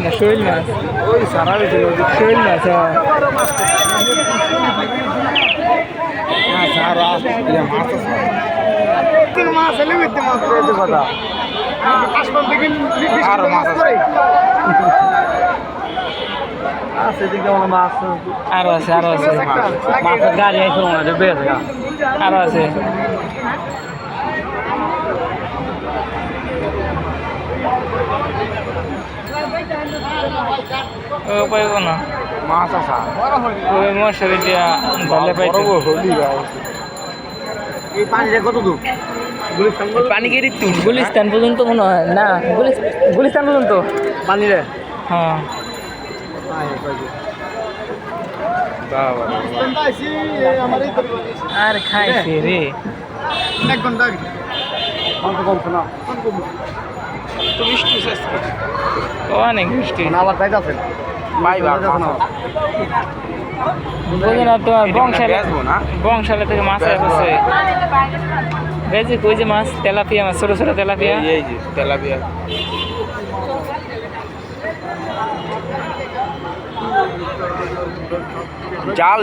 না শৈল মাছ ওই সারা হয়েছিল শৈল মাছ হ্যাঁ সারা মাছ মাছ এলে মিথ্যে মাছ রয়েছে কথা আর মাছ আছে দিকে মাছ আরো আছে মাছের গাড়ি আছে বেশ আরো আছে ও পাইব না মাছ আসা ওই মশারি দিয়া ধরলে পাইতো এই পানিটা কত দূর পানি গেরি তুই গুলিস্তান পর্যন্ত মনে হয় না গুলিস্তান পর্যন্ত পানি রে হ্যাঁ আর খাইছে রে এক ঘন্টা কমছে না অনেক বৃষ্টি আবার চাইতে আছেন বুঝি না তোমার বংশালে থেকে মাছ আসছে গেছে কই যে মাছ তেলাপিয়া মাছ ছোট ছোট তেলাপিয়া তেলাপিয়া জাল